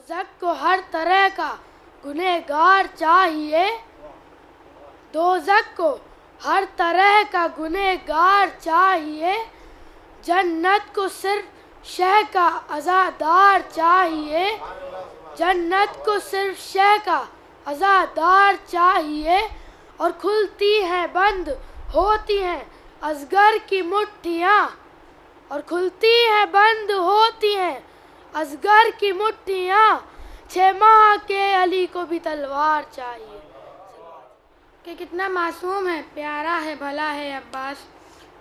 दोज़ख को हर तरह का गुनहगार चाहिए, दोज़ख को हर तरह का गुनहगार चाहिए, जन्नत को सिर्फ शह का अज़ादार चाहिए, जन्नत को सिर्फ शह का अज़ादार चाहिए। और खुलती हैं बंद होती हैं असगर की मुट्ठियाँ, और खुलती हैं बंद होती हैं असगर की मुट्ठियाँ, 6 माह के अली को भी तलवार चाहिए। कि कितना मासूम है, प्यारा है, भला है अब्बास,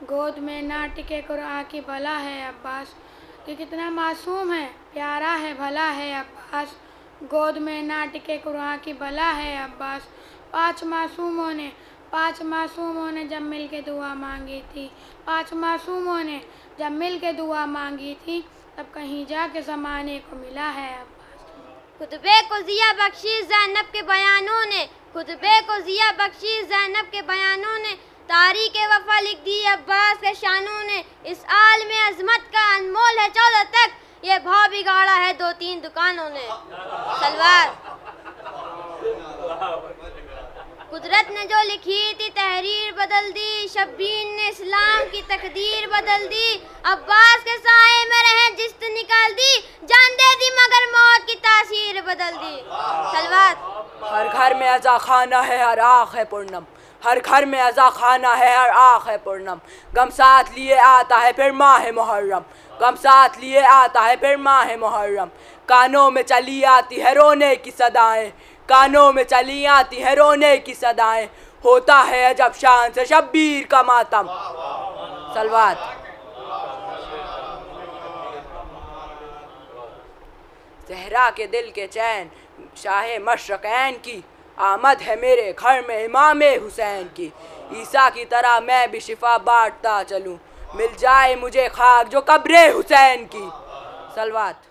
गोद में ना टिके कुरान की भला है अब्बास। कि कितना मासूम है, प्यारा है, भला है अब्बास, गोद में ना टिके कुरान की भला है अब्बास। 5 मासूमों ने जब मिल के दुआ मांगी थी, 5 मासूमों ने जब मिल के दुआ मांगी थी, तब कहीं जाके ज़माने को मिला है अब्बास। खुतबे को ज़िया बख्शी ज़ैनब के बयानों ने, खुतबे को ज़िया बख्शी ज़ैनब के बयानों ने, तारीख़ वफ़ा लिख दी अब्बास के शानों ने। इस आल में अज़मत का अनमोल है 14 तक, ये भाव बिगाड़ा है 2-3 दुकानों ने। सलवार। कुदरत ने जो लिखी थी तहरीर बदल दी, शब्बीर ने इस्लाम की तकदीर बदल दी, अब्बास के साए में रहे जिस्त निकाल दी, जान दे दी मगर मौत की तासीर बदल दी। सलवार। हर घर में अज़ा खाना है, हर आँख है पूर्णम, हर घर में अज़ा खाना है, हर आँख है पूर्णम। गम साथ लिए आता है फिर माह मुहर्रम, गम साथ लिए आता है फिर माह मुहर्रम। कानों में चली आती है रोने की सदाएं, कानों में चली आती है रोने की सदाएं, होता है अजब शान से शब्बीर का मातम। सलवात। ज़हरा के दिल के चैन शाहे मशरक़ैन की, आमद है मेरे घर में इमामे हुसैन की। ईसा की तरह मैं भी शिफा बांटता चलूँ, मिल जाए मुझे खाक जो कब्रे हुसैन की। सलवात।